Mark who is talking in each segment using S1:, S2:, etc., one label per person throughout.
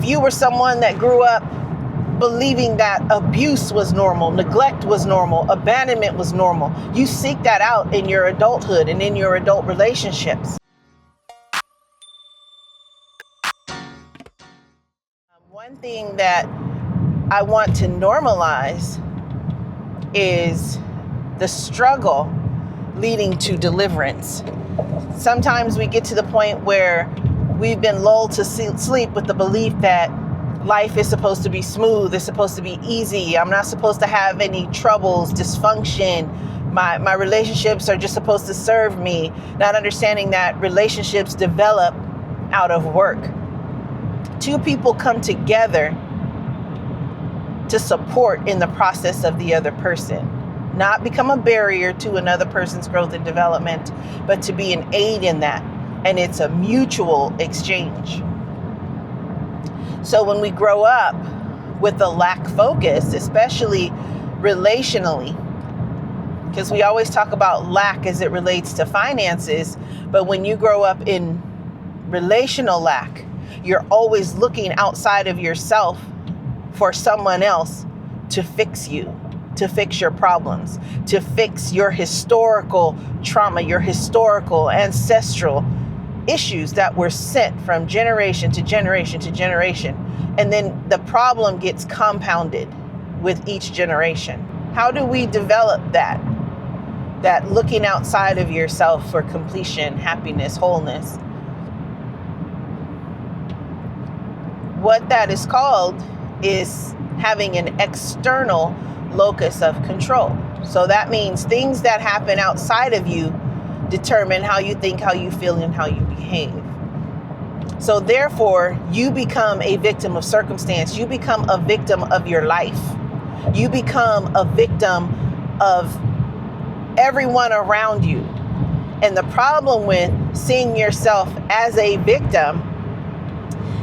S1: If you were someone that grew up believing that abuse was normal, neglect was normal, abandonment was normal, you seek that out in your adulthood and in your adult relationships. One thing that I want to normalize is the struggle leading to deliverance. Sometimes we get to the point where we've been lulled to sleep with the belief that life is supposed to be smooth, it's supposed to be easy, I'm not supposed to have any troubles, dysfunction, my relationships are just supposed to serve me, not understanding that relationships develop out of work. Two people come together to support in the process of the other person, not become a barrier to another person's growth and development, but to be an aid in that. And it's a mutual exchange. So when we grow up with a lack focus, especially relationally, because we always talk about lack as it relates to finances, but when you grow up in relational lack, you're always looking outside of yourself for someone else to fix you, to fix your problems, to fix your historical trauma, your historical ancestral issues that were sent from generation to generation to generation. And then the problem gets compounded with each generation. How do we develop that looking outside of yourself for completion, happiness, wholeness? What that is called is having an external locus of control. So that means things that happen outside of you determine how you think, how you feel, and how you behave. So therefore, you become a victim of circumstance. You become a victim of your life. You become a victim of everyone around you. And the problem with seeing yourself as a victim,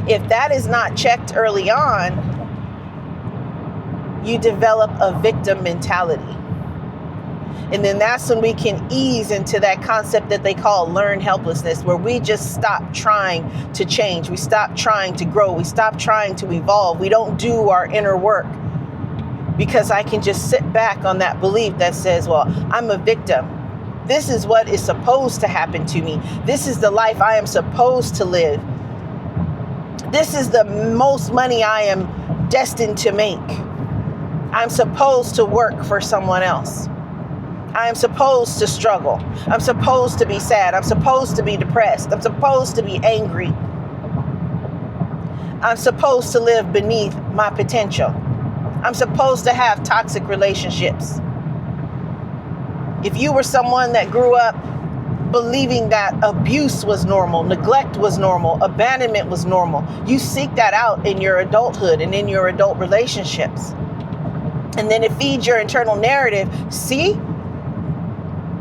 S1: if that is not checked early on, you develop a victim mentality. And then that's when we can ease into that concept that they call learned helplessness, where we just stop trying to change. We stop trying to grow. We stop trying to evolve. We don't do our inner work because I can just sit back on that belief that says, well, I'm a victim. This is what is supposed to happen to me. This is the life I am supposed to live. This is the most money I am destined to make. I'm supposed to work for someone else. I am supposed to struggle. I'm supposed to be sad. I'm supposed to be depressed. I'm supposed to be angry. I'm supposed to live beneath my potential. I'm supposed to have toxic relationships. If you were someone that grew up believing that abuse was normal, neglect was normal, abandonment was normal, you seek that out in your adulthood and in your adult relationships. And then it feeds your internal narrative. See?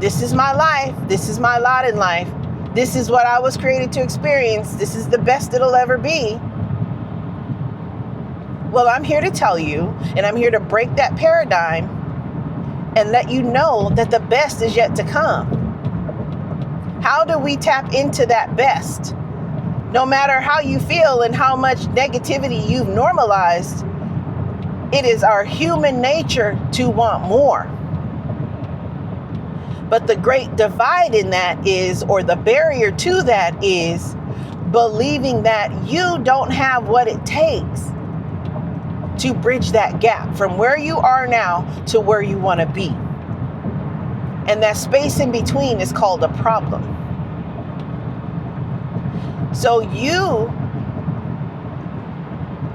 S1: This is my life. This is my lot in life. This is what I was created to experience. This is the best it'll ever be. Well, I'm here to tell you, and I'm here to break that paradigm and let you know that the best is yet to come. How do we tap into that best? No matter how you feel and how much negativity you've normalized, it is our human nature to want more. But the great divide in that is, or the barrier to that is, believing that you don't have what it takes to bridge that gap from where you are now to where you want to be. And that space in between is called a problem. So you,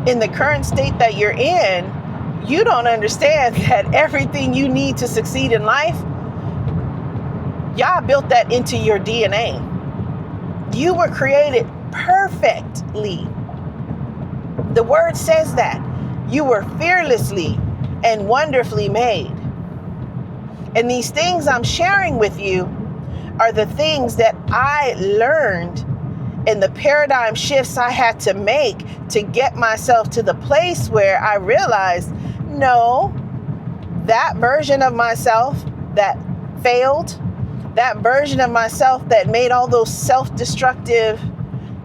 S1: in the current state that you're in, you don't understand that everything you need to succeed in life, Yah built that into your DNA. You were created perfectly. The word says that. You were fearlessly and wonderfully made. And these things I'm sharing with you are the things that I learned and the paradigm shifts I had to make to get myself to the place where I realized, no, that version of myself that failed, that version of myself that made all those self-destructive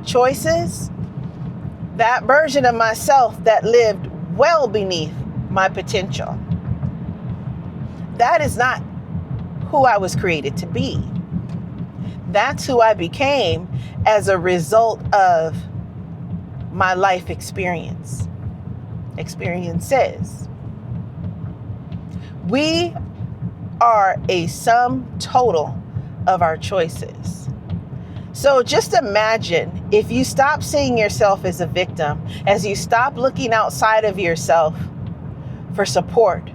S1: choices, That version of myself that lived well beneath my potential. That is not who I was created to be. That's who I became as a result of my life experiences. We are a sum total of our choices. So just imagine if you stop seeing yourself as a victim, as you stop looking outside of yourself for support,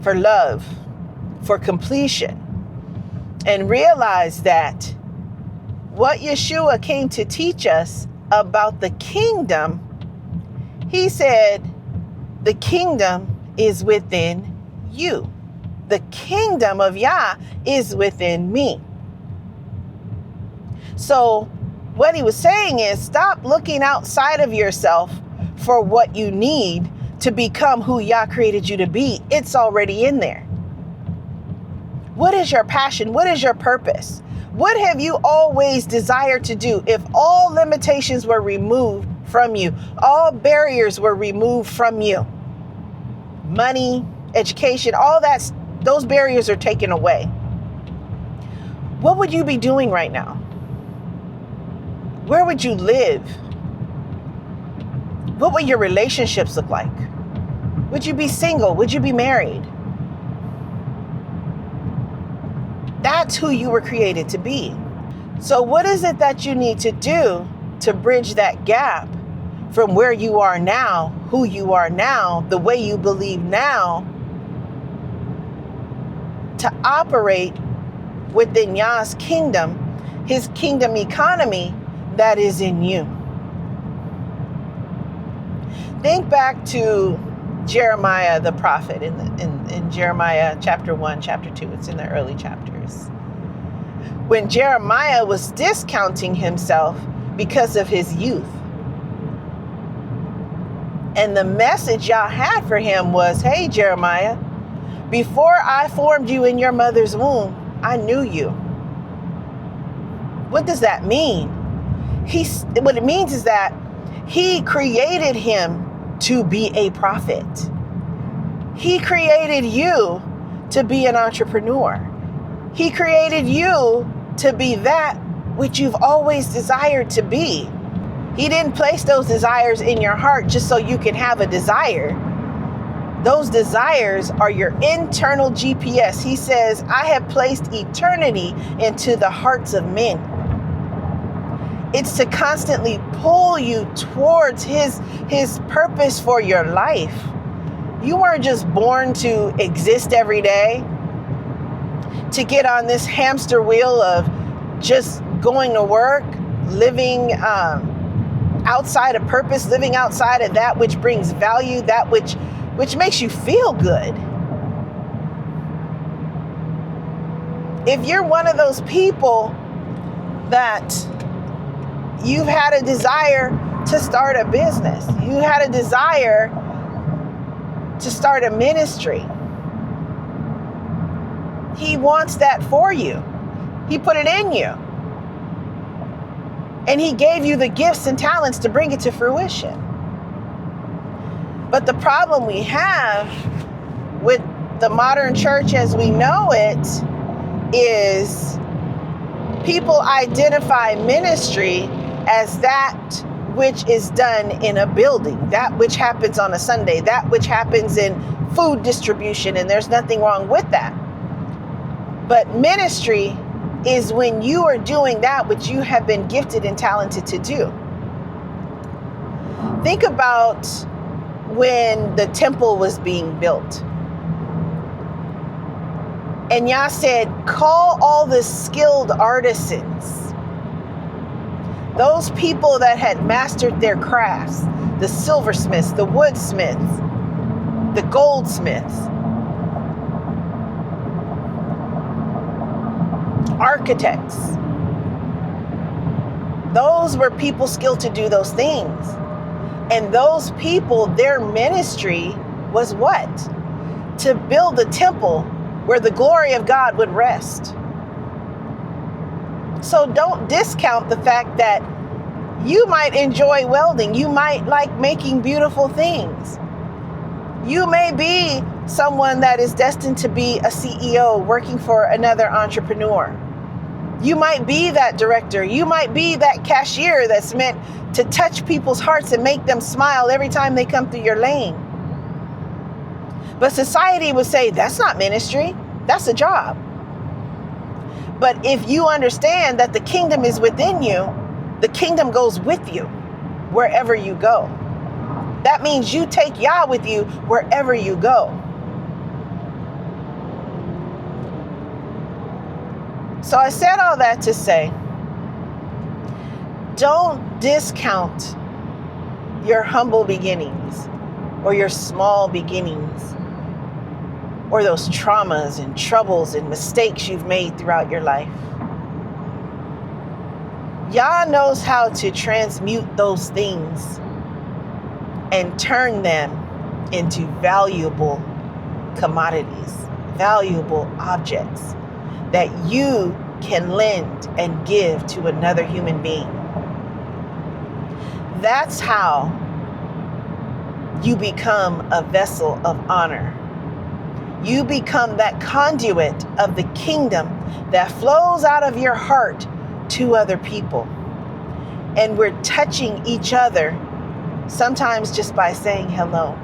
S1: for love, for completion, and realize that what Yeshua came to teach us about the kingdom, he said, the kingdom is within you. The kingdom of Yah is within me. So what he was saying is stop looking outside of yourself for what you need to become who Yah created you to be. It's already in there. What is your passion? What is your purpose? What have you always desired to do? If all limitations were removed from you, all barriers were removed from you, money, education, all that, those barriers are taken away. What would you be doing right now? Where would you live? What would your relationships look like? Would you be single? Would you be married? That's who you were created to be. So what is it that you need to do to bridge that gap from where you are now, who you are now, the way you believe now, to operate within Yah's kingdom, his kingdom economy that is in you? Think back to Jeremiah the prophet in Jeremiah chapter 1, chapter 2. It's in the early chapters. When Jeremiah was discounting himself because of his youth. And the message Yah had for him was, hey, Jeremiah, before I formed you in your mother's womb, I knew you. What does that mean? What it means is that he created him to be a prophet. He created you to be an entrepreneur. He created you to be that which you've always desired to be. He didn't place those desires in your heart just so you can have a desire. Those desires are your internal GPS. He says, I have placed eternity into the hearts of men. It's to constantly pull you towards his purpose for your life. You weren't just born to exist every day, to get on this hamster wheel of just going to work, living outside of purpose, living outside of that which brings value, that which makes you feel good. If you're one of those people that you've had a desire to start a business, you had a desire to start a ministry, he wants that for you. He put it in you. And he gave you the gifts and talents to bring it to fruition. But the problem we have with the modern church as we know it is people identify ministry as that which is done in a building, that which happens on a Sunday, that which happens in food distribution, and there's nothing wrong with that. But ministry is when you are doing that which you have been gifted and talented to do. Think about when the temple was being built. And Yah said, call all the skilled artisans. Those people that had mastered their crafts, the silversmiths, the woodsmiths, the goldsmiths, architects. Those were people skilled to do those things. And those people, their ministry was what? To build a temple where the glory of God would rest. So don't discount the fact that You might enjoy welding. You might like making beautiful things. You may be someone that is destined to be a CEO working for another entrepreneur. You might be that director. You might be that cashier that's meant to touch people's hearts and make them smile every time they come through your lane. But society would say, that's not ministry. That's a job. But if you understand that the kingdom is within you, the kingdom goes with you wherever you go. That means you take Yah with you wherever you go. So I said all that to say, don't discount your humble beginnings or your small beginnings or those traumas and troubles and mistakes you've made throughout your life. Yah knows how to transmute those things and turn them into valuable commodities, valuable objects that you can lend and give to another human being. That's how you become a vessel of honor. You become that conduit of the kingdom that flows out of your heart to other people. And we're touching each other, sometimes just by saying hello.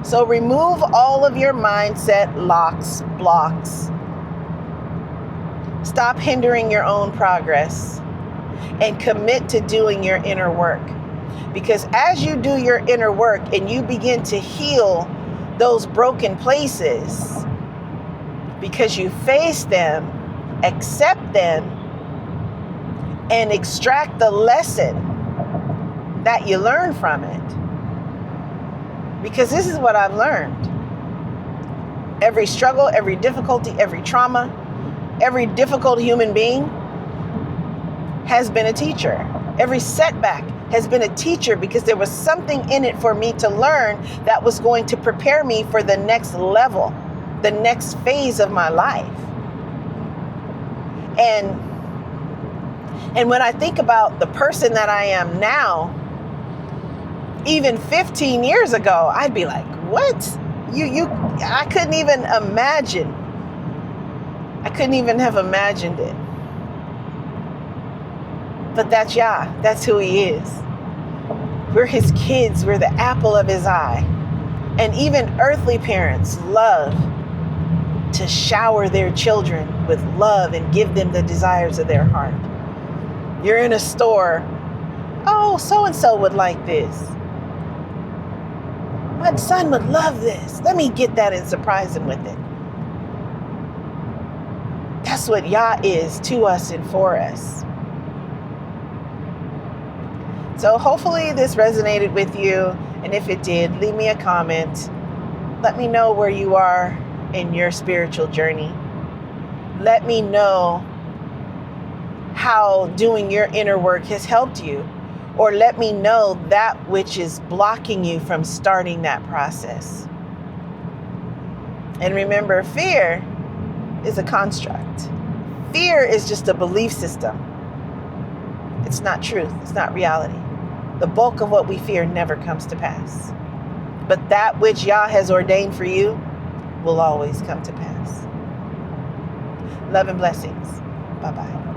S1: So remove all of your mindset locks, blocks. Stop hindering your own progress and commit to doing your inner work. Because as you do your inner work and you begin to heal those broken places, because you face them, accept them, and extract the lesson that you learn from it. Because this is what I've learned. Every struggle, every difficulty, every trauma, every difficult human being has been a teacher. Every setback has been a teacher, because there was something in it for me to learn that was going to prepare me for the next level, the next phase of my life. And when I think about the person that I am now, even 15 years ago, I'd be like, what? I couldn't even imagine. I couldn't even have imagined it. But that's Yah. That's who he is. We're his kids. We're the apple of his eye. And even earthly parents love to shower their children with love and give them the desires of their heart. You're in a store. Oh, so-and-so would like this. My son would love this. Let me get that and surprise him with it. That's what Yah is to us and for us. So hopefully this resonated with you. And if it did, leave me a comment. Let me know where you are in your spiritual journey. Let me know how doing your inner work has helped you. Or let me know that which is blocking you from starting that process. And remember, fear is a construct. Fear is just a belief system. It's not truth. It's not reality. The bulk of what we fear never comes to pass. But that which Yah has ordained for you will always come to pass. Love and blessings. Bye-bye.